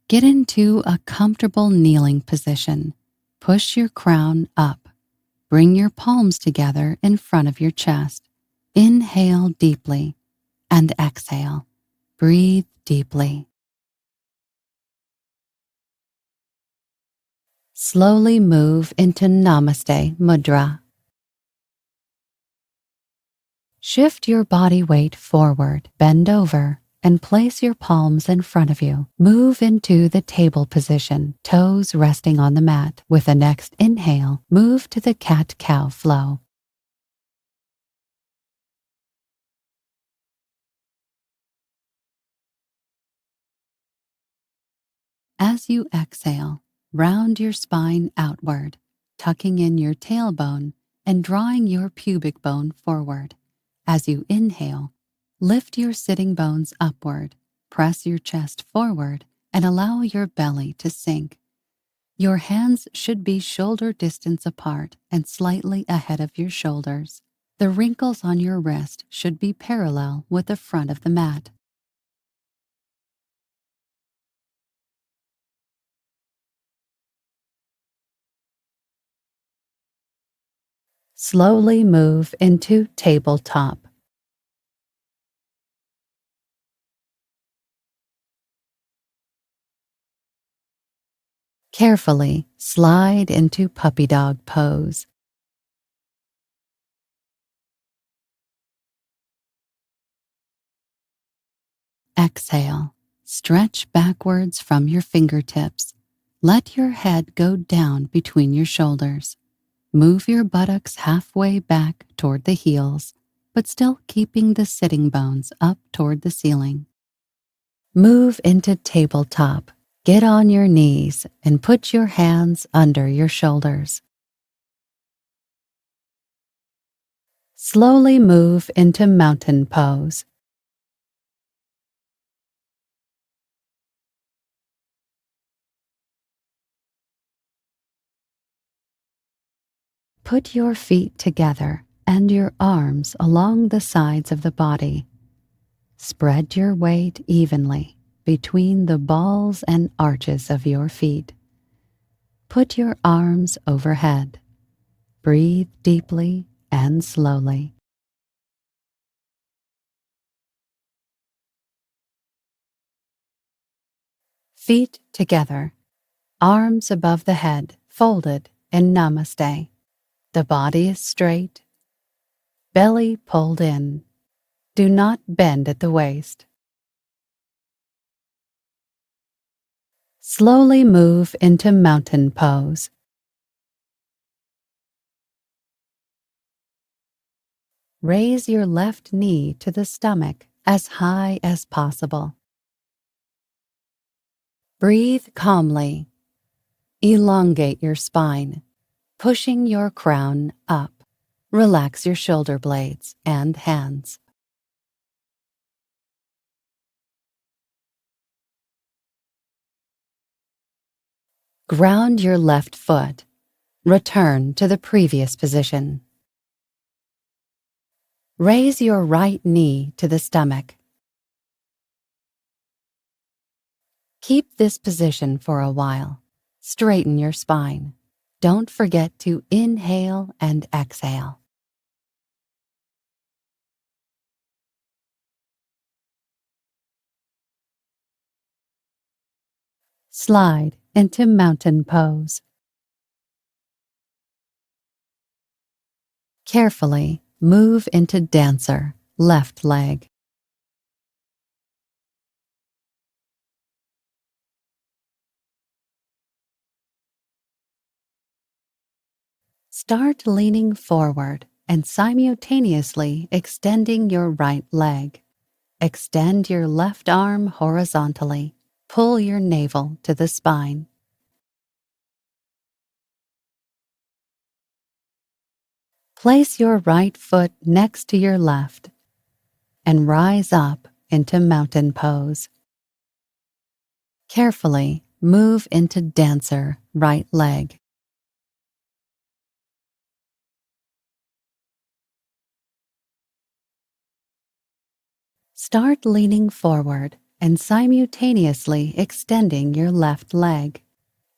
Get into a comfortable kneeling position. Push your crown up. Bring your palms together in front of your chest. Inhale deeply and exhale. Breathe deeply. Slowly move into Namaste Mudra. Shift your body weight forward, bend over, and place your palms in front of you. Move into the table position, toes resting on the mat. With the next inhale, move to the cat-cow flow. As you exhale, round your spine outward, tucking in your tailbone and drawing your pubic bone forward. As you inhale, lift your sitting bones upward, press your chest forward, and allow your belly to sink. Your hands should be shoulder distance apart and slightly ahead of your shoulders. The wrinkles on your wrist should be parallel with the front of the mat. Slowly move into tabletop. Carefully slide into puppy dog pose. Exhale. Stretch backwards from your fingertips. Let your head go down between your shoulders. Move your buttocks halfway back toward the heels, but still keeping the sitting bones up toward the ceiling. Move into tabletop. Get on your knees and put your hands under your shoulders. Slowly move into mountain pose. Put your feet together and your arms along the sides of the body. Spread your weight evenly between the balls and arches of your feet. Put your arms overhead. Breathe deeply and slowly. Feet together, arms above the head, folded in Namaste. The body is straight, belly pulled in. Do not bend at the waist. Slowly move into mountain pose. Raise your left knee to the stomach as high as possible. Breathe calmly. Elongate your spine, pushing your crown up. Relax your shoulder blades and hands. Ground your left foot. Return to the previous position. Raise your right knee to the stomach. Keep this position for a while. Straighten your spine. Don't forget to inhale and exhale. Slide into mountain pose. Carefully move into dancer, left leg. Start leaning forward and simultaneously extending your right leg. Extend your left arm horizontally. Pull your navel to the spine. Place your right foot next to your left and rise up into mountain pose. Carefully move into dancer, right leg. Start leaning forward and simultaneously extending your left leg.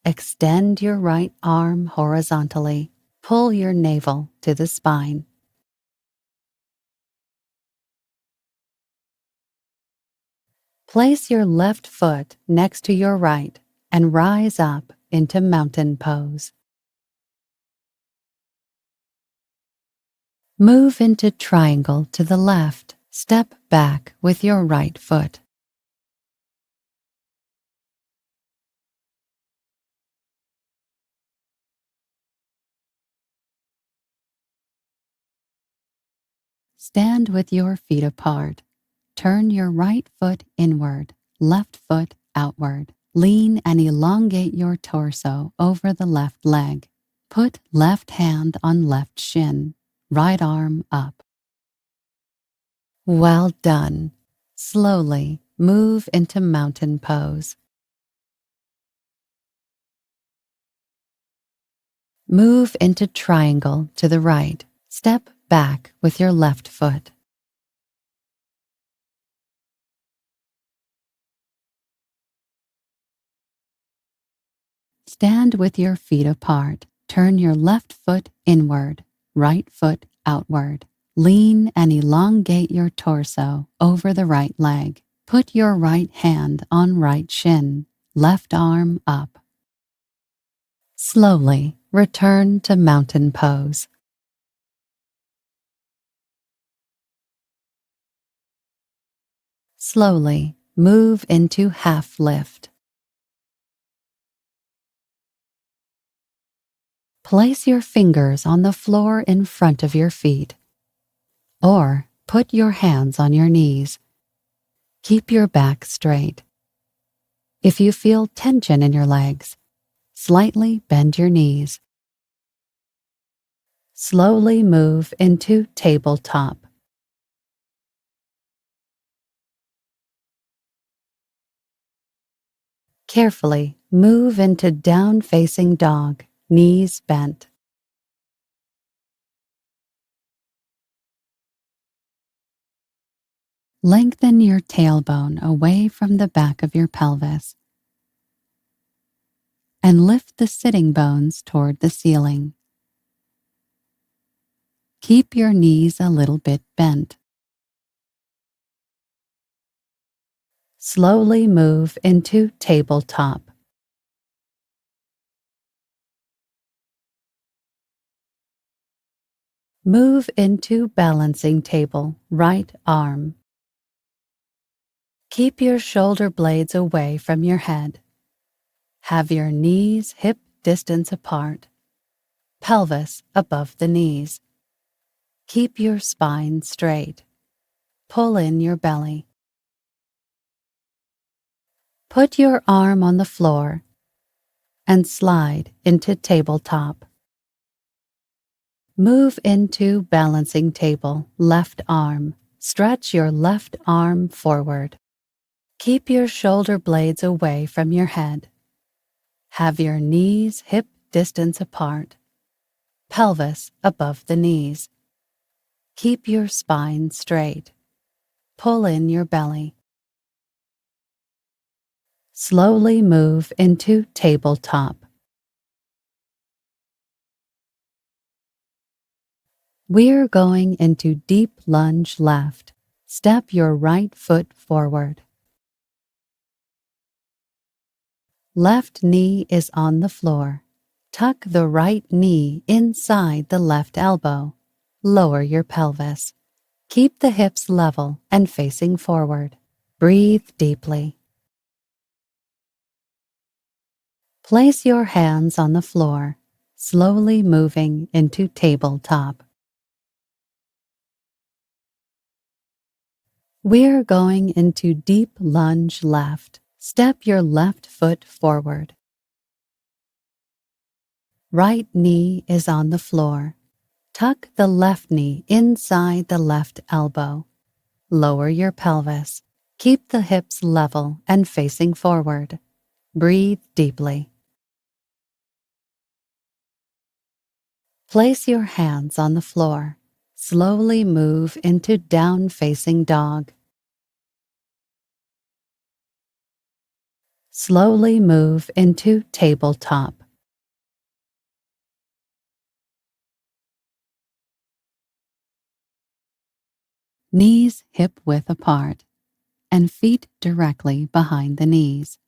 Extend your right arm horizontally. Pull your navel to the spine. Place your left foot next to your right and rise up into mountain pose. Move into triangle to the left. Step back with your right foot. Stand with your feet apart. Turn your right foot inward, left foot outward. Lean and elongate your torso over the left leg. Put left hand on left shin, right arm up. Well done. Slowly move into mountain pose. Move into triangle to the right. Step back with your left foot. Stand with your feet apart. Turn your left foot inward, right foot outward. Lean and elongate your torso over the right leg. Put your right hand on right shin, left arm up. Slowly return to mountain pose. Slowly move into half lift. Place your fingers on the floor in front of your feet, or put your hands on your knees. Keep your back straight. If you feel tension in your legs, slightly bend your knees. Slowly move into tabletop. Carefully move into down-facing dog, knees bent. Lengthen your tailbone away from the back of your pelvis and lift the sitting bones toward the ceiling. Keep your knees a little bit bent. Slowly move into tabletop. Move into balancing table, right arm. Keep your shoulder blades away from your head. Have your knees hip distance apart, pelvis above the knees. Keep your spine straight. Pull in your belly. Put your arm on the floor and slide into tabletop. Move into balancing table, left arm. Stretch your left arm forward. Keep your shoulder blades away from your head. Have your knees hip distance apart, pelvis above the knees. Keep your spine straight. Pull in your belly. Slowly move into tabletop. We're going into deep lunge left. Step your right foot forward. Left knee is on the floor. Tuck the right knee inside the left elbow. Lower your pelvis. Keep the hips level and facing forward. Breathe deeply. Place your hands on the floor, slowly moving into tabletop. We're going into deep lunge left. Step your left foot forward. Right knee is on the floor. Tuck the left knee inside the left elbow. Lower your pelvis. Keep the hips level and facing forward. Breathe deeply. Place your hands on the floor. Slowly move into down-facing dog. Slowly move into tabletop. Knees hip-width apart and feet directly behind the knees.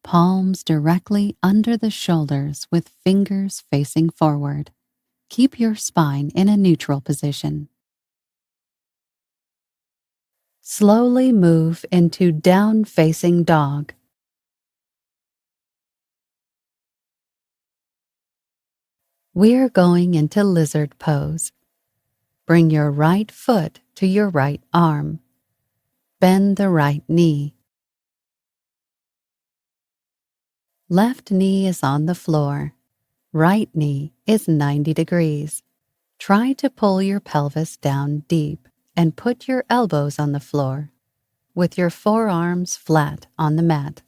Palms directly under the shoulders with fingers facing forward. Keep your spine in a neutral position. Slowly move into down-facing dog. We're going into lizard pose. Bring your right foot to your right arm. Bend the right knee. Left knee is on the floor. Right knee is 90 degrees. Try to pull your pelvis down deep and put your elbows on the floor with your forearms flat on the mat.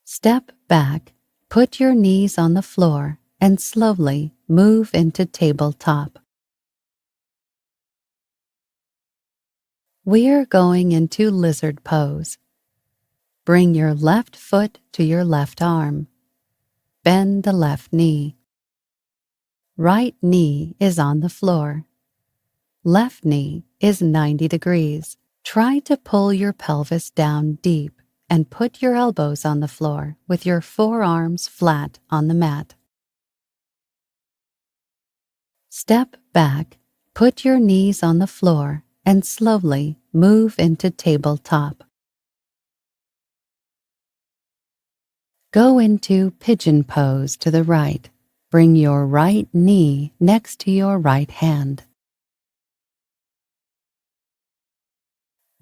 Step back, put your knees on the floor, and slowly move into tabletop. We're going into lizard pose. Bring your left foot to your left arm. Bend the left knee. Right knee is on the floor. Left knee is 90 degrees. Try to pull your pelvis down deep and put your elbows on the floor with your forearms flat on the mat. Step back, put your knees on the floor, and slowly move into tabletop. Go into pigeon pose to the right. Bring your right knee next to your right hand.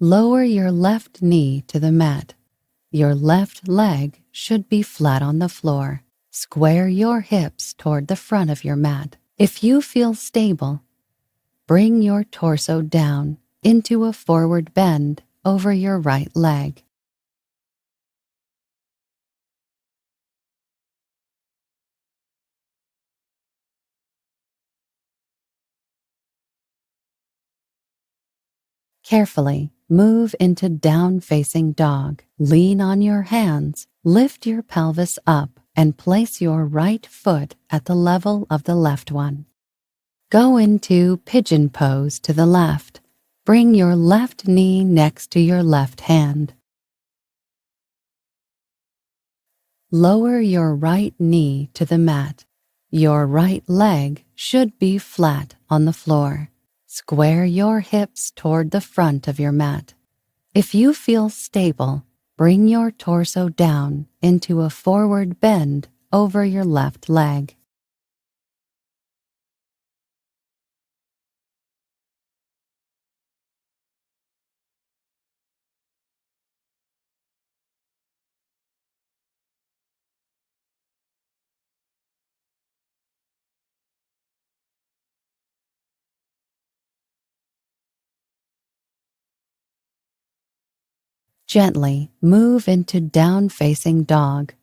Lower your left knee to the mat. Your left leg should be flat on the floor. Square your hips toward the front of your mat. If you feel stable, bring your torso down into a forward bend over your right leg. Carefully move into down-facing dog. Lean on your hands, lift your pelvis up, and place your right foot at the level of the left one. Go into pigeon pose to the left. Bring your left knee next to your left hand. Lower your right knee to the mat. Your right leg should be flat on the floor. Square your hips toward the front of your mat. If you feel stable, bring your torso down into a forward bend over your left leg. Gently move into down-facing dog.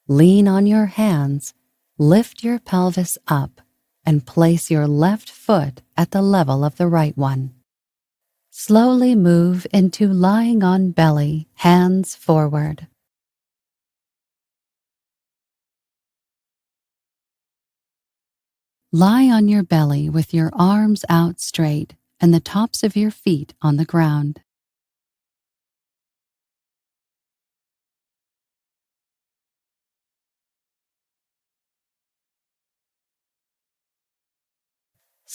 Lean on your hands, lift your pelvis up, and place your left foot at the level of the right one. Slowly move into lying on belly, hands forward. Lie on your belly with your arms out straight and the tops of your feet on the ground.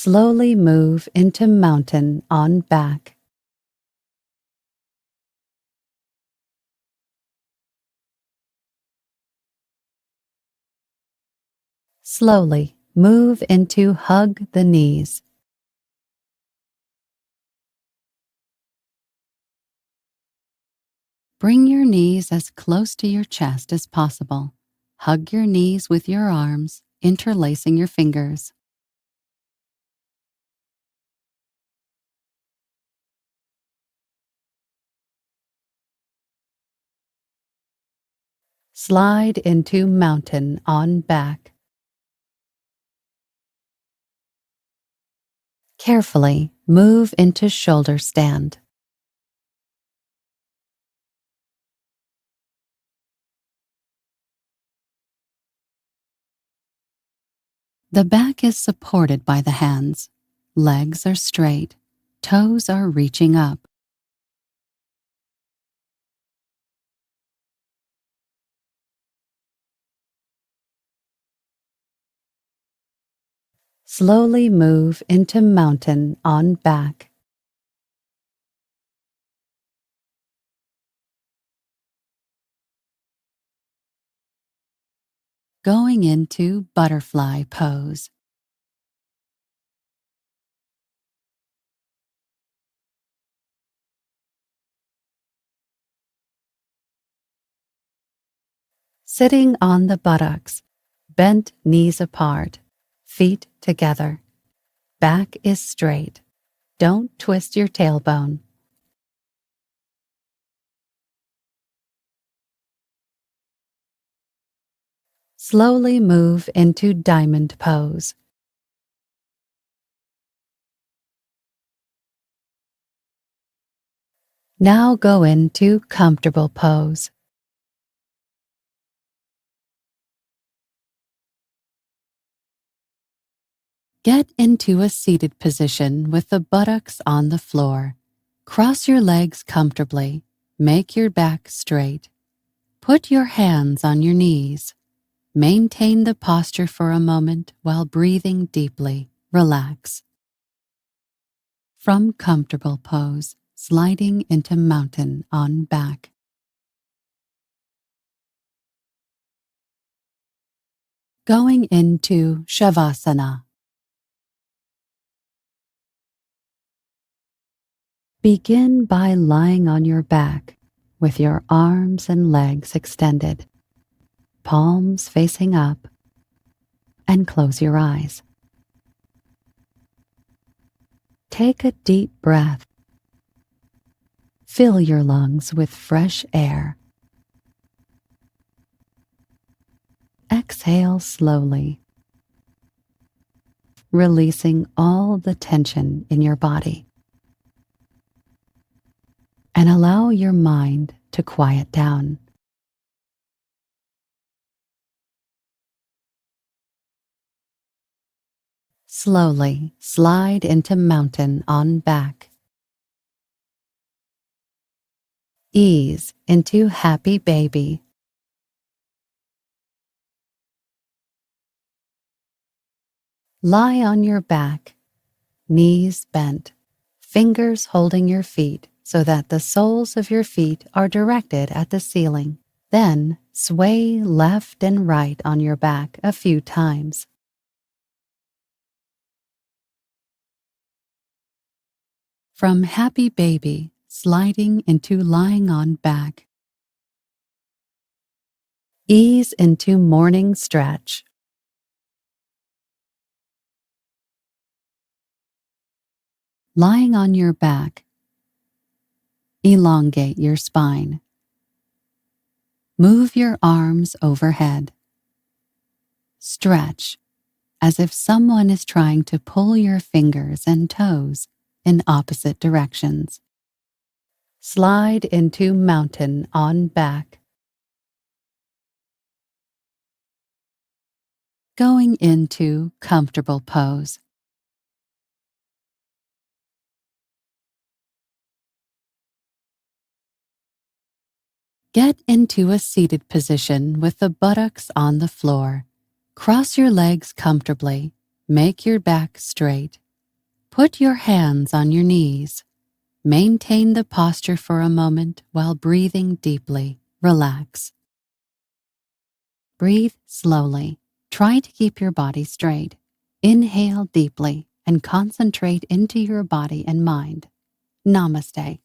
Slowly move into mountain on back. Slowly move into hug the knees. Bring your knees as close to your chest as possible. Hug your knees with your arms, interlacing your fingers. Slide into mountain on back. Carefully move into shoulder stand. The back is supported by the hands. Legs are straight. Toes are reaching up. Slowly move into mountain on back. Going into butterfly pose. Sitting on the buttocks, bent knees apart, feet together. Back is straight. Don't twist your tailbone. Slowly move into diamond pose. Now go into comfortable pose. Get into a seated position with the buttocks on the floor. Cross your legs comfortably. Make your back straight. Put your hands on your knees. Maintain the posture for a moment while breathing deeply. Relax. From comfortable pose, sliding into mountain on back. Going into Shavasana. Begin by lying on your back with your arms and legs extended, palms facing up, and close your eyes. Take a deep breath. Fill your lungs with fresh air. Exhale slowly, releasing all the tension in your body. And allow your mind to quiet down. Slowly slide into mountain on back. Ease into happy baby. Lie on your back, knees bent, fingers holding your feet so that the soles of your feet are directed at the ceiling. Then sway left and right on your back a few times. From happy baby, sliding into lying on back. Ease into morning stretch. Lying on your back, elongate your spine. Move your arms overhead. Stretch as if someone is trying to pull your fingers and toes in opposite directions. Slide into mountain on back. Going into comfortable pose. Get into a seated position with the buttocks on the floor. Cross your legs comfortably. Make your back straight. Put your hands on your knees. Maintain the posture for a moment while breathing deeply. Relax. Breathe slowly. Try to keep your body straight. Inhale deeply and concentrate into your body and mind. Namaste.